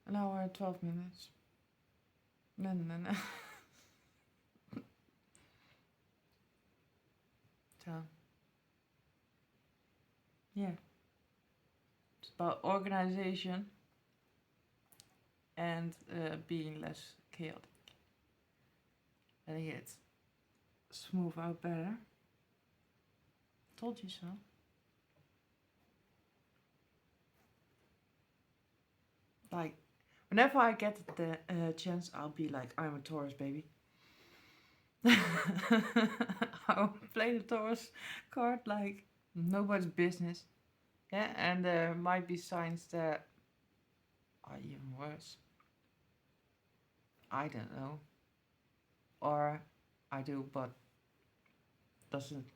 S1: An hour and 12 minutes. No. So, yeah. It's about organization and being less chaotic. Letting it smooth out better. Told you so. Like, whenever I get the chance, I'll be like, I'm a Taurus, baby. I'll play the Taurus card like nobody's business. Yeah, and there might be signs that are even worse. I don't know. Or I do, but doesn't.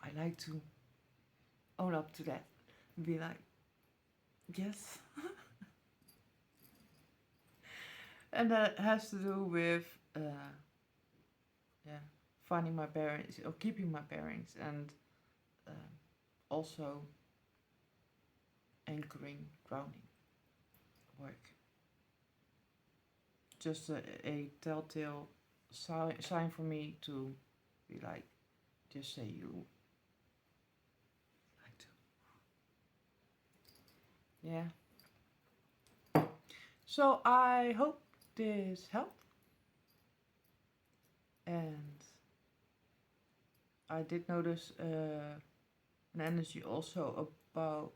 S1: I like to own up to that. Be like, yes. And that has to do with, yeah, finding my bearings or keeping my bearings, and also anchoring, grounding work. Just a telltale sign for me to be like, just say you like to. Yeah. So I hope this helped. And I did notice an energy also about,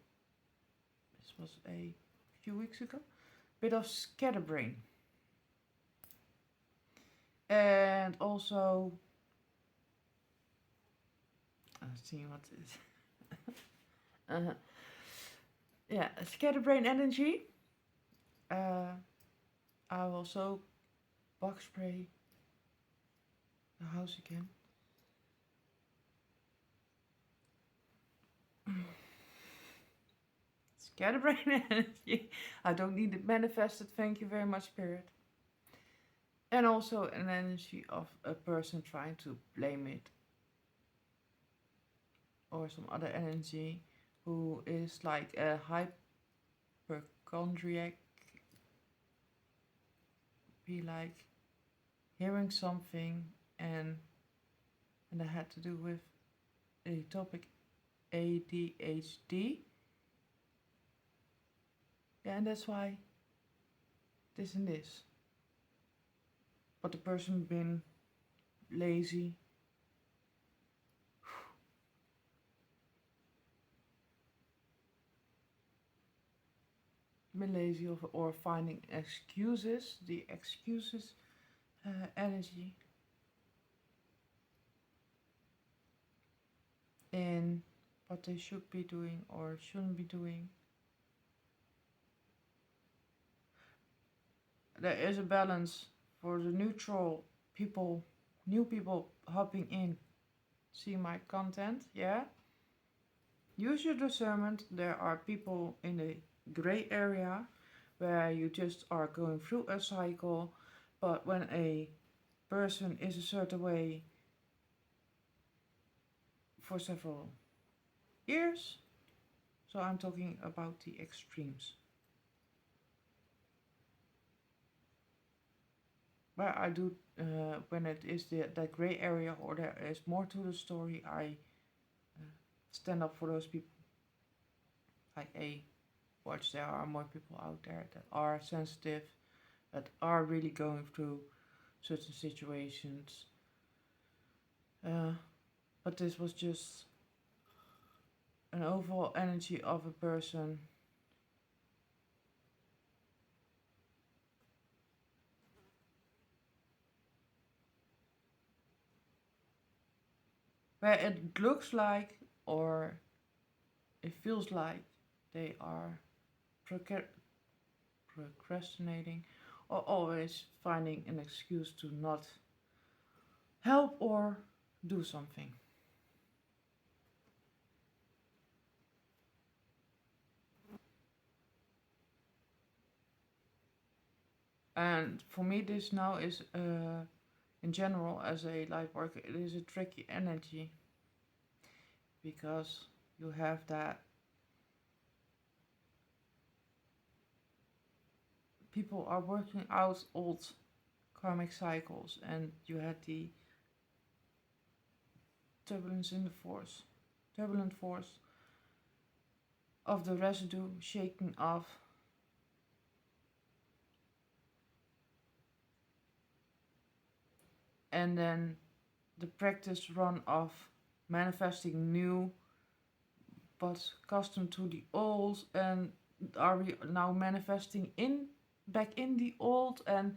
S1: this was a few weeks ago, bit of scatterbrain. And also, let's see what is. Yeah, scatterbrain energy. I will also bug spray the house again. Scatterbrain energy. I don't need it manifested. Thank you very much, Spirit. And also an energy of a person trying to blame it. Or some other energy who is like a hypochondriac. Be like hearing something and that had to do with a topic ADHD. Yeah, and that's why this and this. But the person been lazy. Been lazy or finding excuses. The excuses energy in what they should be doing or shouldn't be doing. There is a balance for the neutral people, new people hopping in, see my content, yeah. Use your discernment. There are people in the gray area where you just are going through a cycle, but when a person is a certain way for several years, so I'm talking about the extremes. Where I do, when it is that gray area or there is more to the story, I stand up for those people. Like watch, there are more people out there that are sensitive, that are really going through certain situations. But this was just an overall energy of a person where it looks like or it feels like they are procrastinating or always finding an excuse to not help or do something. And for me, this now is, in general, as a light worker, it is a tricky energy because you have that people are working out old karmic cycles, and you had the turbulent force of the residue shaking off. And then the practice run of manifesting new but accustomed to the old, and are we now manifesting back in the old and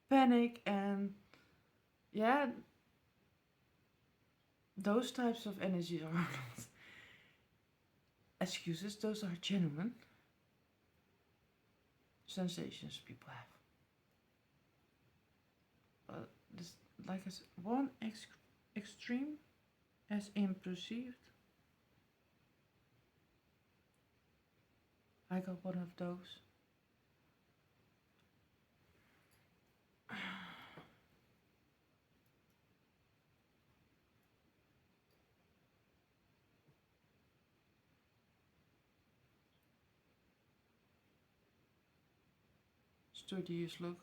S1: panic, and yeah, those types of energies are not excuses, those are genuine sensations people have. But this, like I said, one extreme as in perceived, I got one of those. Studious look.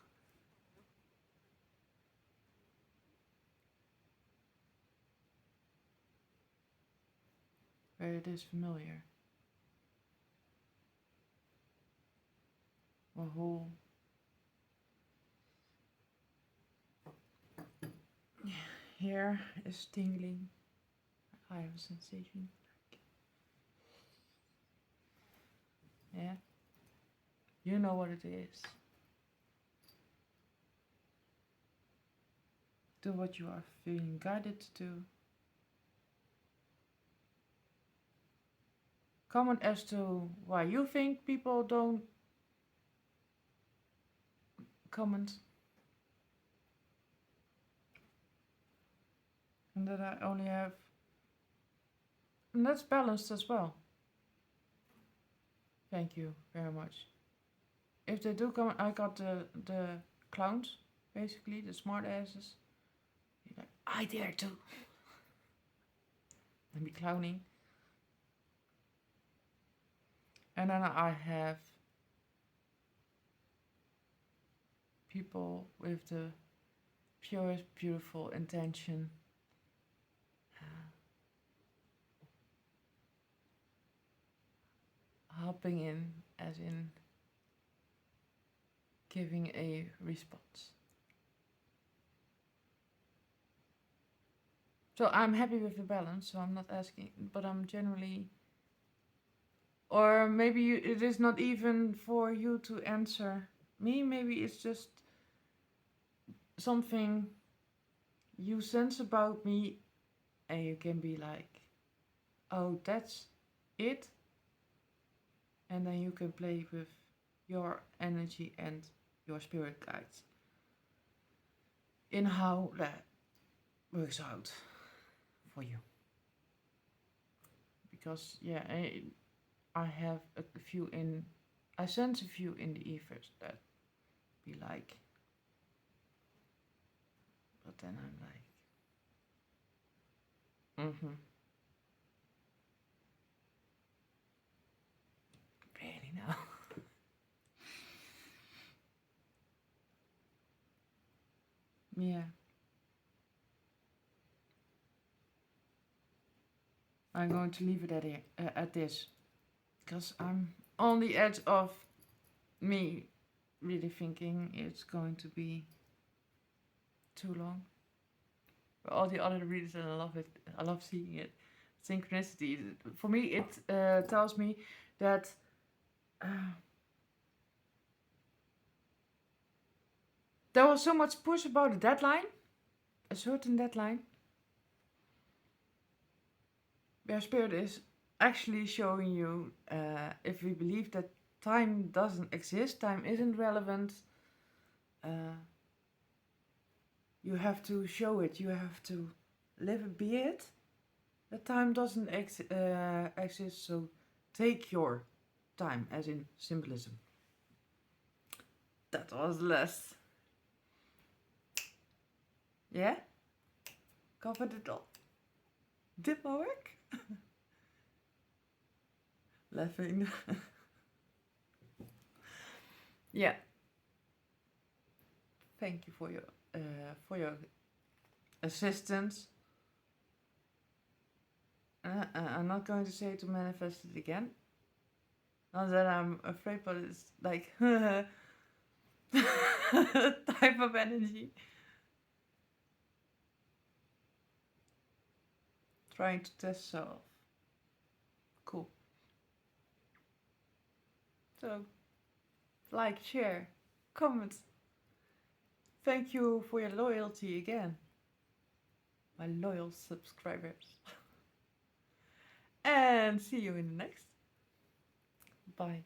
S1: Where it is familiar. A whole hair is tingling. I have a sensation. Yeah. You know what it is. Do what you are feeling guided to do. Comment as to why you think people don't comment. And that I only have. And that's balanced as well. Thank you very much. If they do comment, I got the clowns, basically, the smart asses. Like, I dare to. And be clowning. And then I have people with the purest, beautiful intention. Hopping in, as in giving a response. So I'm happy with the balance, so I'm not asking, but I'm generally. Or maybe it is not even for you to answer me, maybe it's just something you sense about me, and you can be like, oh, that's it. And then you can play with your energy and your spirit guides in how that works out for you. Because, yeah, I have a few in, I sense a few in the ethers that be like, but then I'm like, really now? Yeah. I'm going to leave it at this. Because I'm on the edge of me really thinking it's going to be too long. But all the other readers, and I love it. I love seeing it. Synchronicity. For me, it tells me that there was so much push about a deadline, a certain deadline, where Spirit is actually showing you if we believe that time doesn't exist, time isn't relevant, you have to show it, you have to live it, be it. That time doesn't exist, so take your time, as in symbolism. That was less. Yeah? Covered it all. Did my work? Laughing. Yeah. Thank you for your assistance. I'm not going to say to manifest it again. Not that I'm afraid, but it's like type of energy. Trying to test self. Cool. So, like, share, comment. Thank you for your loyalty again, my loyal subscribers. And see you in the next. Bye.